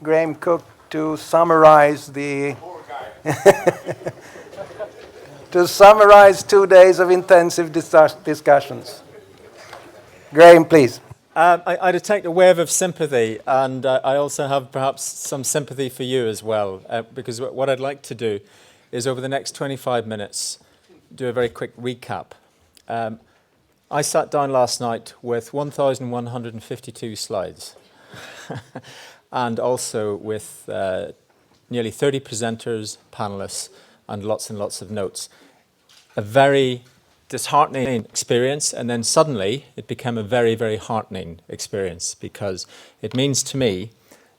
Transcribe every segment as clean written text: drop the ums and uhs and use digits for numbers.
Graeme Cooke to summarize the to summarize 2 days of intensive discussions. Graeme, please. I detect a wave of sympathy, and I also have perhaps some sympathy for you as well, because what I'd like to do is over the next 25 minutes do a very quick recap. I sat down last night with 1,152 slides and also with nearly 30 presenters, panelists, and lots of notes. A very disheartening experience, and then suddenly it became a very, very heartening experience, because it means to me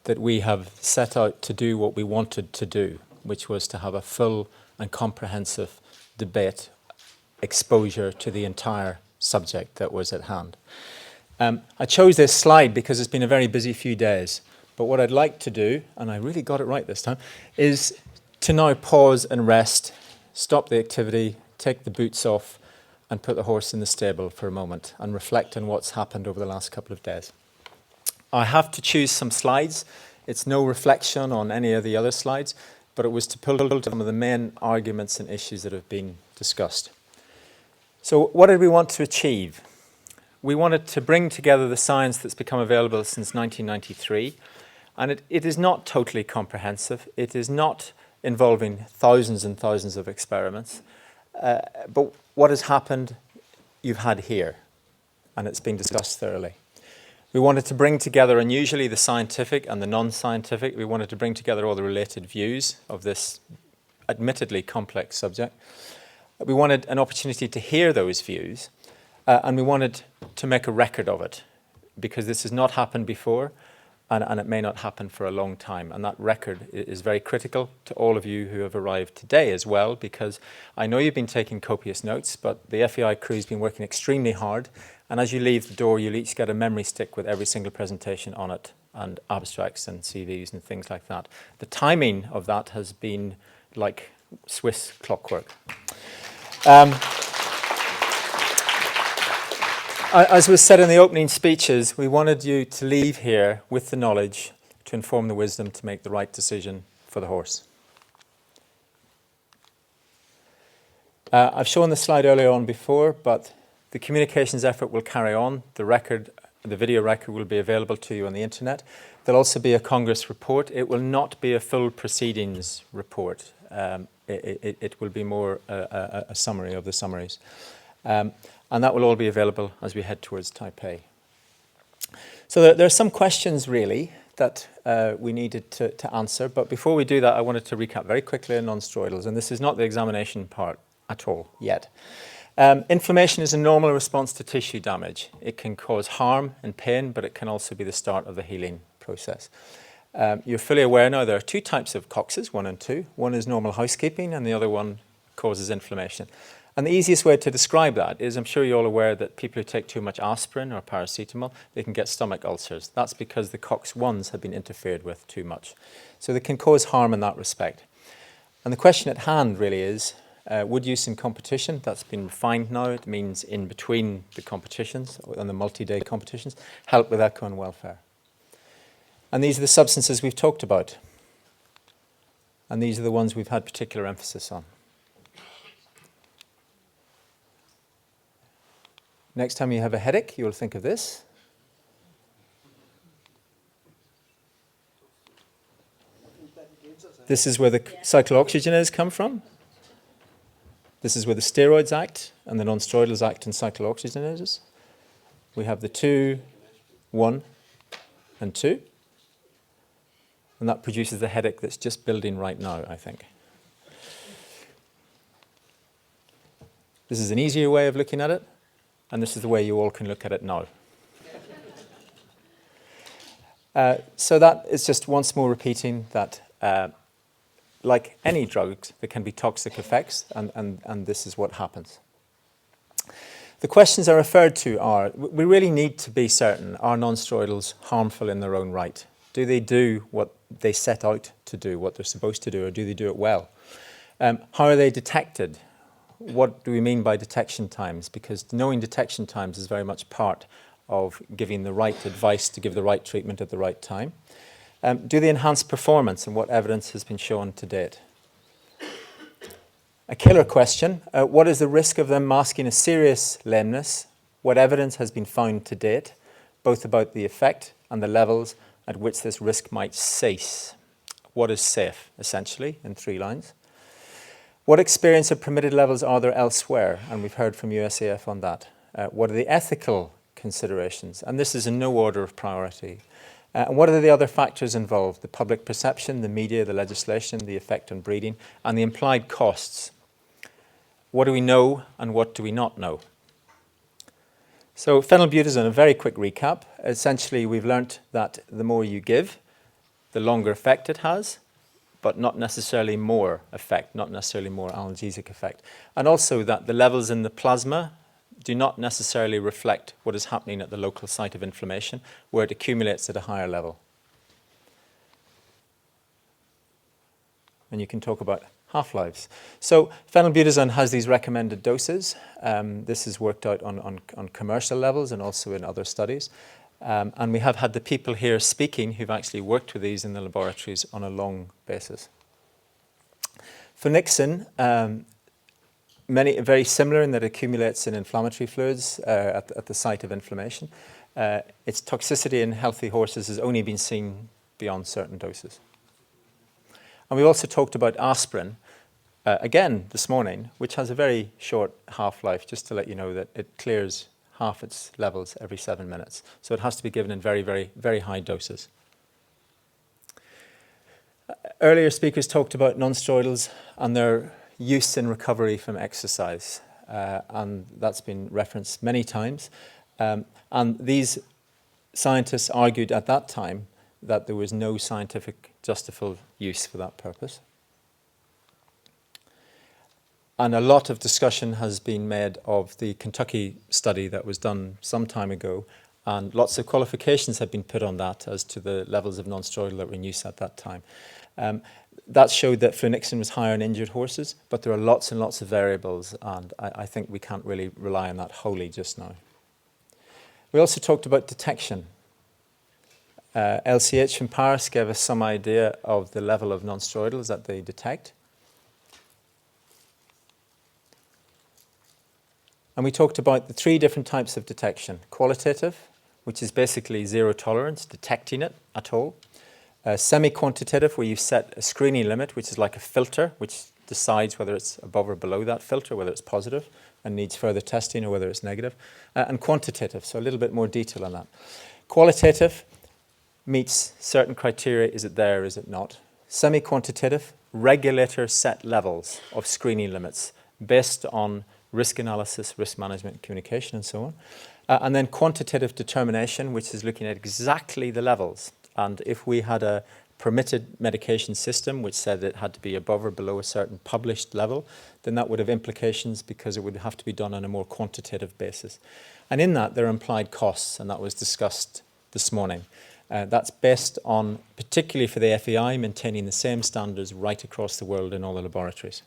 that we have set out to do what we wanted to do, which was to have a full and comprehensive debate, exposure to the entire subject that was at hand. I chose this slide because it's been a very busy few days, but what I'd like to do, and I really got it right this time, is to now pause and rest, stop the activity, take the boots off, and put the horse in the stable for a moment and reflect on what's happened over the last couple of days. I have to choose some slides. It's no reflection on any of the other slides, but it was to pull some of the main arguments and issues that have been discussed. So what did we want to achieve? We wanted to bring together the science that's become available since 1993, and it is not totally comprehensive. It is not involving thousands and thousands of experiments. But what has happened, you've had here, and it's been discussed thoroughly. We wanted to bring together, unusually, the scientific and the non-scientific. We wanted to bring together all the related views of this admittedly complex subject. We wanted an opportunity to hear those views, and we wanted to make a record of it, because this has not happened before, and it may not happen for a long time. And that record is very critical to all of you who have arrived today as well, because I know you've been taking copious notes, but the FEI crew has been working extremely hard. And as you leave the door, you'll each get a memory stick with every single presentation on it, and abstracts and CVs and things like that. The timing of that has been like Swiss clockwork. As was said in the opening speeches, we wanted you to leave here with the knowledge to inform the wisdom to make the right decision for the horse. I've shown the slide earlier on before, but the communications effort will carry on. The video record will be available to you on the internet. There'll also be a Congress report. It will not be a full proceedings report. It will be more a summary of the summaries. And that will all be available as we head towards Taipei. So there are some questions, really, that we needed to answer. But before we do that, I wanted to recap very quickly on non-steroidals. And this is not the examination part at all yet. Inflammation is a normal response to tissue damage. It can cause harm and pain, but it can also be the start of the healing process. You're fully aware now there are two types of COXes, 1 and 2. One is normal housekeeping, and the other one causes inflammation. And the easiest way to describe that is, I'm sure you're all aware that people who take too much aspirin or paracetamol, they can get stomach ulcers. That's because the COX-1s have been interfered with too much. So they can cause harm in that respect. And the question at hand really is, would use in competition, that's been refined now, it means in between the competitions, on the multi-day competitions, help with echo and welfare. And these are the substances we've talked about. And these are the ones we've had particular emphasis on. Next time you have a headache, you'll think of this. This is where the cyclooxygenases come from. This is where the steroids act and the non-steroidals act in cyclooxygenases. We have the 2, 1, and 2. And that produces the headache that's just building right now, I think. This is an easier way of looking at it. And this is the way you all can look at it now. So that is just once more repeating that, like any drugs, there can be toxic effects, and this is what happens. The questions I referred to are, we really need to be certain, are non-steroidals harmful in their own right? Do they do what they set out to do, what they're supposed to do, or do they do it well? How are they detected? What do we mean by detection times? Because knowing detection times is very much part of giving the right advice to give the right treatment at the right time. Do they enhance performance, and what evidence has been shown to date? A killer question, what is the risk of them masking a serious lameness? What evidence has been found to date, both about the effect and the levels at which this risk might cease? What is safe, essentially, in 3 lines? What experience of permitted levels are there elsewhere? And we've heard from USAF on that. What are the ethical considerations? And this is in no order of priority. And what are the other factors involved? The public perception, the media, the legislation, the effect on breeding, and the implied costs. What do we know and what do we not know? So phenylbutazone, a very quick recap. Essentially, we've learnt that the more you give, the longer effect it has, but not necessarily more effect, not necessarily more analgesic effect. And also that the levels in the plasma do not necessarily reflect what is happening at the local site of inflammation, where it accumulates at a higher level. And you can talk about half-lives. So phenylbutazone has these recommended doses. This is worked out on commercial levels and also in other studies. And we have had the people here speaking who've actually worked with these in the laboratories on a long basis. Flunixin, very similar in that it accumulates in inflammatory fluids at the site of inflammation. Its toxicity in healthy horses has only been seen beyond certain doses. And we also talked about aspirin, again this morning, which has a very short half-life, just to let you know that it clears half its levels every 7 minutes. So it has to be given in very, very, very high doses. Earlier speakers talked about non-steroidals and their use in recovery from exercise. And that's been referenced many times. And these scientists argued at that time that there was no scientific justifiable use for that purpose. And a lot of discussion has been made of the Kentucky study that was done some time ago, and lots of qualifications have been put on that as to the levels of non-steroidal that were in use at that time. That showed that flunixin was higher in injured horses, but there are lots and lots of variables, and I think we can't really rely on that wholly just now. We also talked about detection. LCH from Paris gave us some idea of the level of non-steroidals that they detect. And we talked about the 3 different types of detection. Qualitative, which is basically zero tolerance, detecting it at all. Semi-quantitative, where you set a screening limit, which is like a filter, which decides whether it's above or below that filter, whether it's positive and needs further testing, or whether it's negative. And quantitative, so a little bit more detail on that. Qualitative meets certain criteria. Is it there, is it not? Semi-quantitative, regulator set levels of screening limits based on risk analysis, risk management, communication, and so on. And then quantitative determination, which is looking at exactly the levels. And if we had a permitted medication system which said it had to be above or below a certain published level, then that would have implications because it would have to be done on a more quantitative basis. And in that, there are implied costs, and that was discussed this morning. That's based on, particularly for the FEI, maintaining the same standards right across the world in all the laboratories.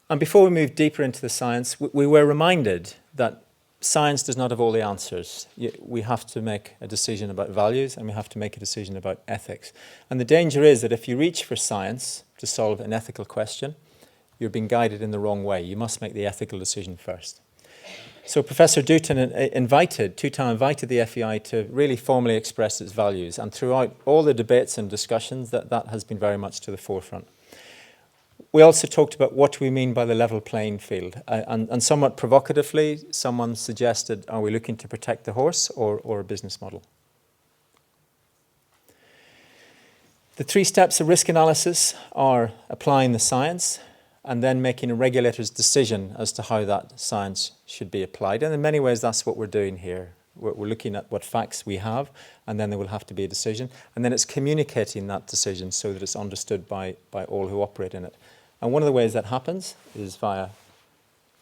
And before we move deeper into the science, we were reminded that science does not have all the answers. We have to make a decision about values, and we have to make a decision about ethics. And the danger is that if you reach for science to solve an ethical question, you're being guided in the wrong way. You must make the ethical decision first. So Professor Dutton invited the FEI to really formally express its values, and throughout all the debates and discussions, that has been very much to the forefront. We also talked about what we mean by the level playing field, and somewhat provocatively, someone suggested, are we looking to protect the horse or a business model? The 3 steps of risk analysis are applying the science, and then making a regulator's decision as to how that science should be applied. And in many ways, that's what we're doing here. We're looking at what facts we have, and then there will have to be a decision. And then it's communicating that decision so that it's understood by all who operate in it. And one of the ways that happens is via,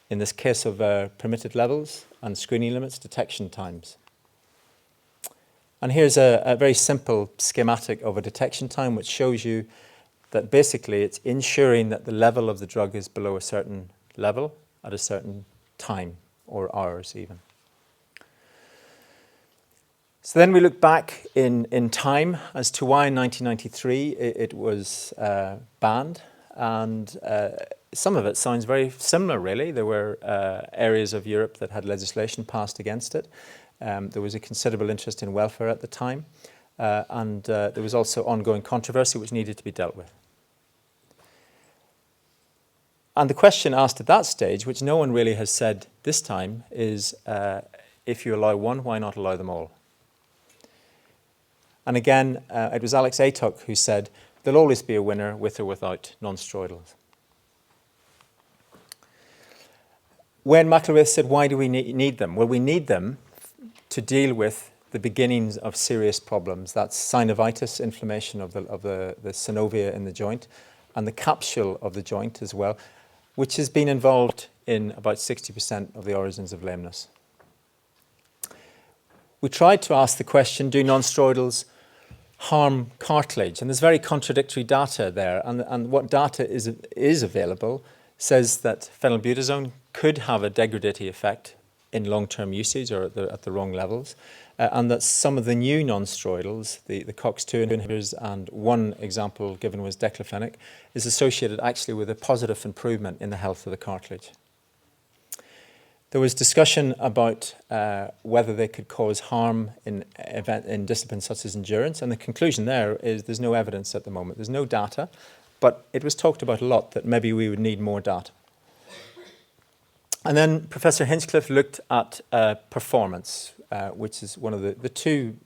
in this case of permitted levels and screening limits, detection times. And here's a very simple schematic of a detection time, which shows you that basically it's ensuring that the level of the drug is below a certain level at a certain time, or hours even. So then we look back in time as to why in 1993 it was banned, and some of it sounds very similar, really. There were areas of Europe that had legislation passed against it. There was a considerable interest in welfare at the time, and there was also ongoing controversy which needed to be dealt with. And the question asked at that stage, which no one really has said this time, is if you allow one, why not allow them all? And again, it was Alex Aytock who said, there'll always be a winner with or without non-steroidals. When McIlwraith said, why do we need them? Well, we need them to deal with the beginnings of serious problems. That's synovitis, inflammation of the synovia in the joint, and the capsule of the joint as well, which has been involved in about 60% of the origins of lameness. We tried to ask the question, do non-steroidals harm cartilage? And there's very contradictory data there. And what data is available says that phenylbutazone could have a degradative effect in long-term usage or at the wrong levels. And that some of the new non-steroidals, the COX-2 inhibitors, and one example given was diclofenac, is associated actually with a positive improvement in the health of the cartilage. There was discussion about whether they could cause harm in disciplines such as endurance, and the conclusion there is there's no evidence at the moment. There's no data, but it was talked about a lot that maybe we would need more data. And then Professor Hinchcliffe looked at performance, which is one of the two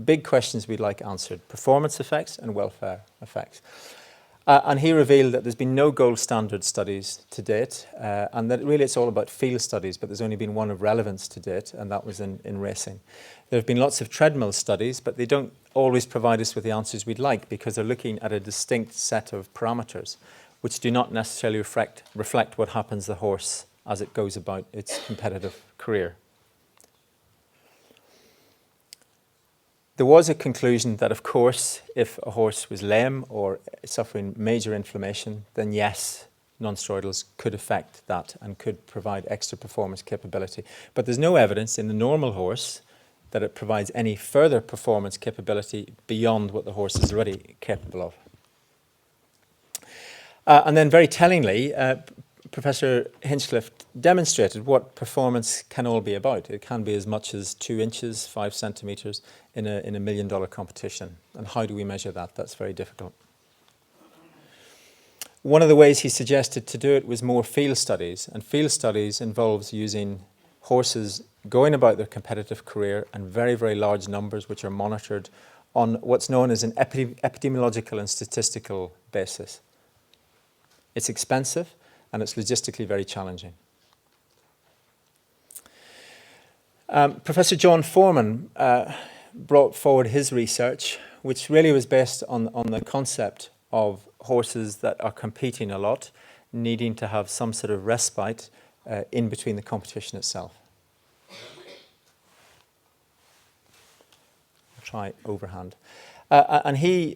big questions we'd like answered: performance effects and welfare effects. And he revealed that there's been no gold standard studies to date, and that really it's all about field studies, but there's only been one of relevance to date, and that was in racing. There have been lots of treadmill studies, but they don't always provide us with the answers we'd like, because they're looking at a distinct set of parameters, which do not necessarily reflect what happens to the horse as it goes about its competitive career. There was a conclusion that, of course, if a horse was lame or suffering major inflammation, then yes, non-steroidals could affect that and could provide extra performance capability. But there's no evidence in the normal horse that it provides any further performance capability beyond what the horse is already capable of. And then very tellingly, Professor Hinchcliffe demonstrated what performance can all be about. It can be as much as 2 inches, 5 centimetres in a $1 million competition. And how do we measure that? That's very difficult. One of the ways he suggested to do it was more field studies. And field studies involves using horses going about their competitive career and very, very large numbers which are monitored on what's known as an epidemiological and statistical basis. It's expensive, and it's logistically very challenging. Professor John Foreman brought forward his research, which really was based on the concept of horses that are competing a lot, needing to have some sort of respite in between the competition itself. I'll try overhand. And he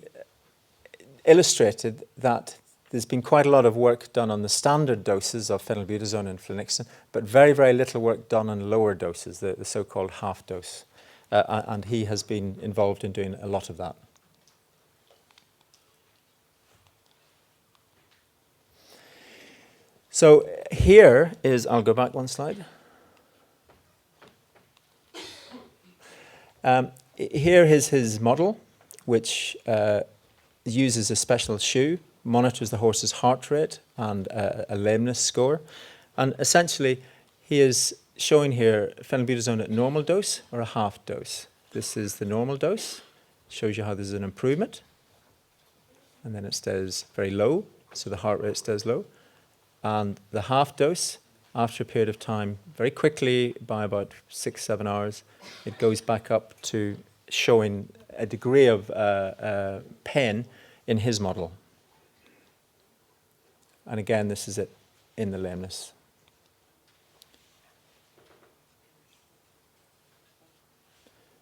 illustrated that there's been quite a lot of work done on the standard doses of phenylbutazone and flunixin, but very, very little work done on lower doses, the so-called half dose. And he has been involved in doing a lot of that. So here is, I'll go back one slide. Here is his model, which uses a special shoe, monitors the horse's heart rate and a lameness score. And essentially, he is showing here phenylbutazone at normal dose or a half dose. This is the normal dose. Shows you how there's an improvement. And then it stays very low, so the heart rate stays low. And the half dose, after a period of time, very quickly, by about 6-7 hours, it goes back up to showing a degree of pain in his model. And again, this is it in the lameness.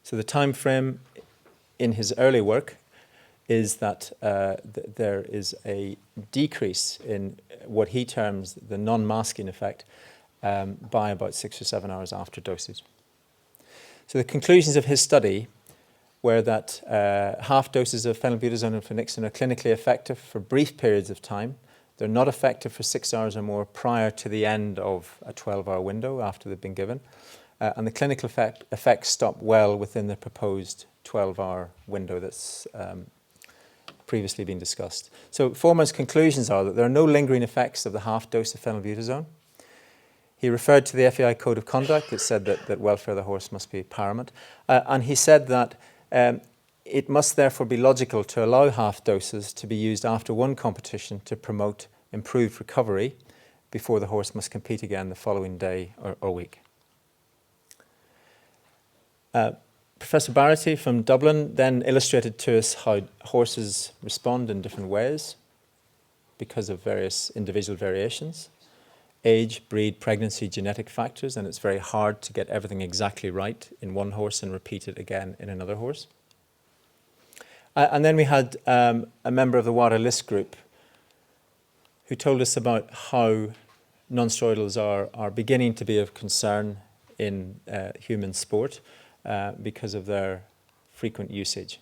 So the time frame in his early work is that there is a decrease in what he terms the non-masking effect by about 6 or 7 hours after dosage. So the conclusions of his study were that half doses of phenylbutazone and flunixin are clinically effective for brief periods of time. They're not effective for 6 hours or more prior to the end of a 12-hour window after they've been given. And the clinical effects stop well within the proposed 12-hour window that's previously been discussed. So Foreman's conclusions are that there are no lingering effects of the half dose of phenylbutazone. He referred to the FEI Code of Conduct that said that welfare of the horse must be paramount. And he said that it must therefore be logical to allow half doses to be used after one competition to promote improved recovery before the horse must compete again the following day or week. Professor Barrety from Dublin then illustrated to us how horses respond in different ways because of various individual variations. Age, breed, pregnancy, genetic factors, and it's very hard to get everything exactly right in one horse and repeat it again in another horse. And then we had a member of the WADA list group who told us about how non-steroidals are beginning to be of concern in human sport because of their frequent usage.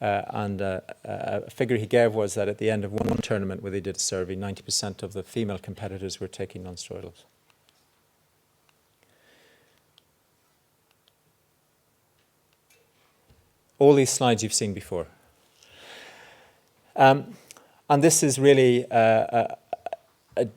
And a figure he gave was that at the end of one tournament where they did a survey, 90% of the female competitors were taking non-steroidals. All these slides you've seen before. And this is really an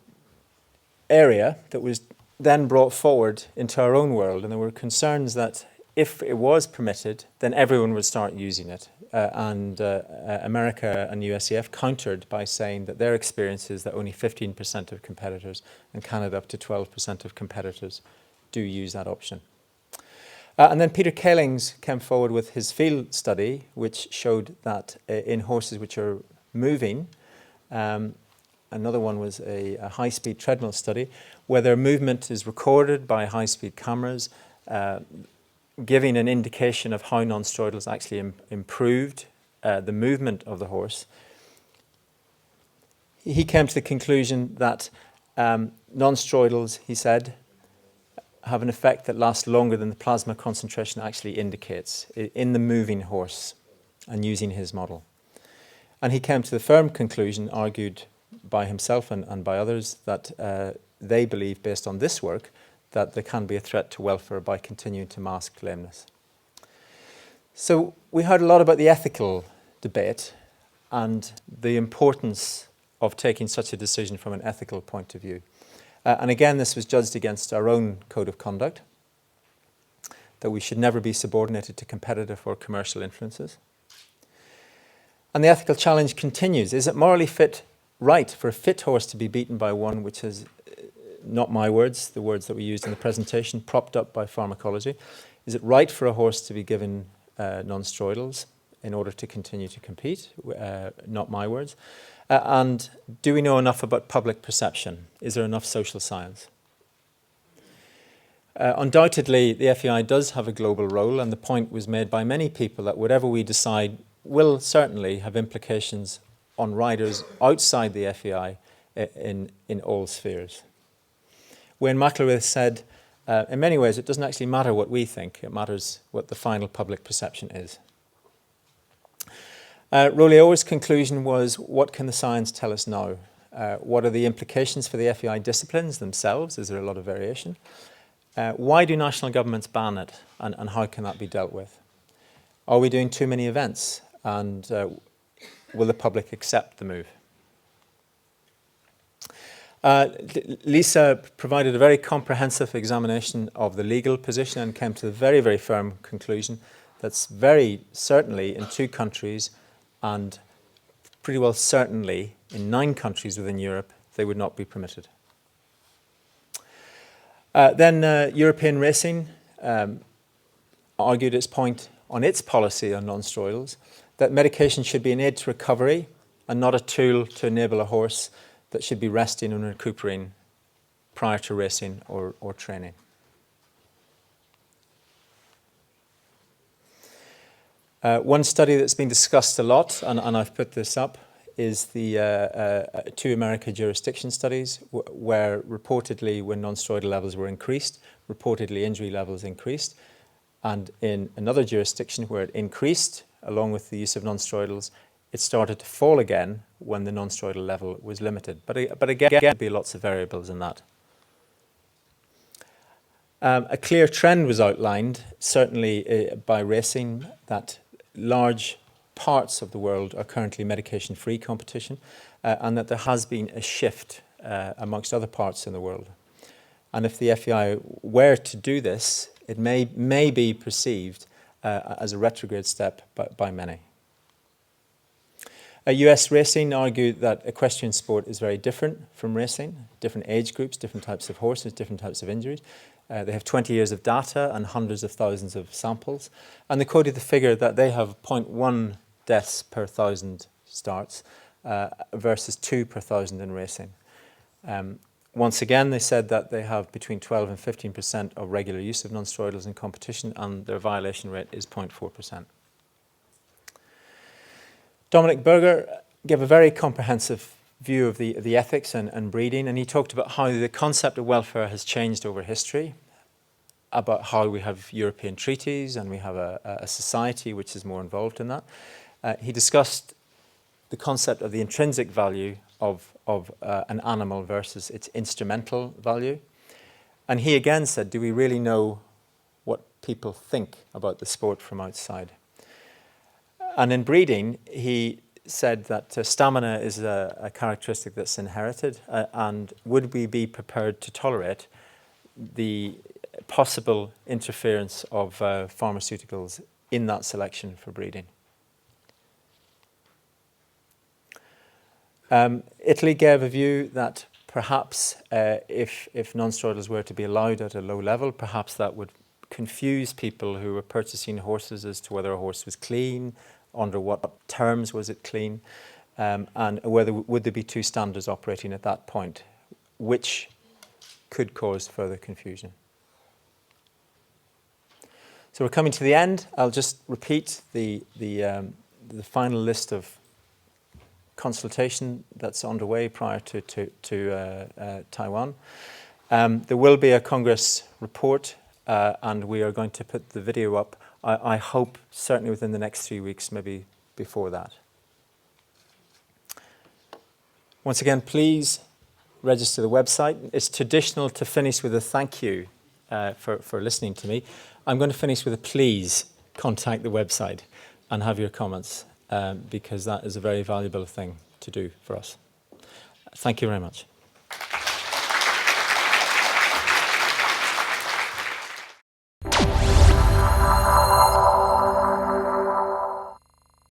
area that was then brought forward into our own world, and there were concerns that if it was permitted, then everyone would start using it. America and USEF countered by saying that their experience is that only 15% of competitors, and Canada up to 12% of competitors, do use that option. And then Peter Kalings came forward with his field study, which showed that in horses which are moving, another one was a high-speed treadmill study, where their movement is recorded by high-speed cameras, giving an indication of how non-steroidals actually improved the movement of the horse. He came to the conclusion that non-steroidals, he said, have an effect that lasts longer than the plasma concentration actually indicates in the moving horse, and using his model. And he came to the firm conclusion, argued by himself and by others, that they believe, based on this work, that there can be a threat to welfare by continuing to mask lameness. So we heard a lot about the ethical debate and the importance of taking such a decision from an ethical point of view. And again, this was judged against our own code of conduct, that we should never be subordinated to competitive or commercial influences. And the ethical challenge continues. Is it morally right for a fit horse to be beaten by one which is, not my words, the words that we used in the presentation, propped up by pharmacology? Is it right for a horse to be given non-steroidals in order to continue to compete? Not my words. And do we know enough about public perception? Is there enough social science? Undoubtedly, the FEI does have a global role, and the point was made by many people that whatever we decide will certainly have implications on riders outside the FEI in all spheres. Wayne McElrath said, in many ways, it doesn't actually matter what we think, it matters what the final public perception is. Rolio's conclusion was, what can the science tell us now? What are the implications for the FEI disciplines themselves? Is there a lot of variation? Why do national governments ban it, and how can that be dealt with? Are we doing too many events, and will the public accept the move? Lisa provided a very comprehensive examination of the legal position and came to the very, very firm conclusion that's very certainly in 2 countries and pretty well certainly in 9 countries within Europe they would not be permitted. Then European Racing argued its point on its policy on non-steroidals, that medication should be an aid to recovery and not a tool to enable a horse that should be resting and recuperating prior to racing or training. One study that's been discussed a lot, and I've put this up, is the 2 America jurisdiction studies where reportedly when non-steroidal levels were increased, reportedly injury levels increased. And in another jurisdiction where it increased, along with the use of non-steroidals, it started to fall again when the non-steroidal level was limited. But again, there'd be lots of variables in that. A clear trend was outlined, certainly by racing, that large parts of the world are currently medication-free competition, and that there has been a shift amongst other parts in the world. And if the FEI were to do this, it may be perceived as a retrograde step by many. US racing argued that equestrian sport is very different from racing, different age groups, different types of horses, different types of injuries. They have 20 years of data and hundreds of thousands of samples. And they quoted the figure that they have 0.1 deaths per 1,000 starts versus 2 per 1,000 in racing. Once again, they said that they have between 12 and 15% of regular use of non-steroidals in competition, and their violation rate is 0.4%. Dominic Berger gave a very comprehensive view of the ethics and breeding, and he talked about how the concept of welfare has changed over history, about how we have European treaties and we have a society which is more involved in that. He discussed the concept of the intrinsic value of an animal versus its instrumental value. And he again said, do we really know what people think about the sport from outside? And in breeding, he said that stamina is a characteristic that's inherited, and would we be prepared to tolerate the possible interference of pharmaceuticals in that selection for breeding? Italy gave a view that perhaps if non-steroidals were to be allowed at a low level, perhaps that would confuse people who were purchasing horses as to whether a horse was clean, under what terms was it clean, and whether would there be two standards operating at that point, which could cause further confusion. So we're coming to the end. I'll just repeat the final list of consultation that's underway prior to Taiwan. There will be a Congress report, and we are going to put the video up, I hope, certainly within the next 3 weeks, maybe before that. Once again, please register the website. It's traditional to finish with a thank you for listening to me. I'm going to finish with a please contact the website and have your comments, because that is a very valuable thing to do for us. Thank you very much.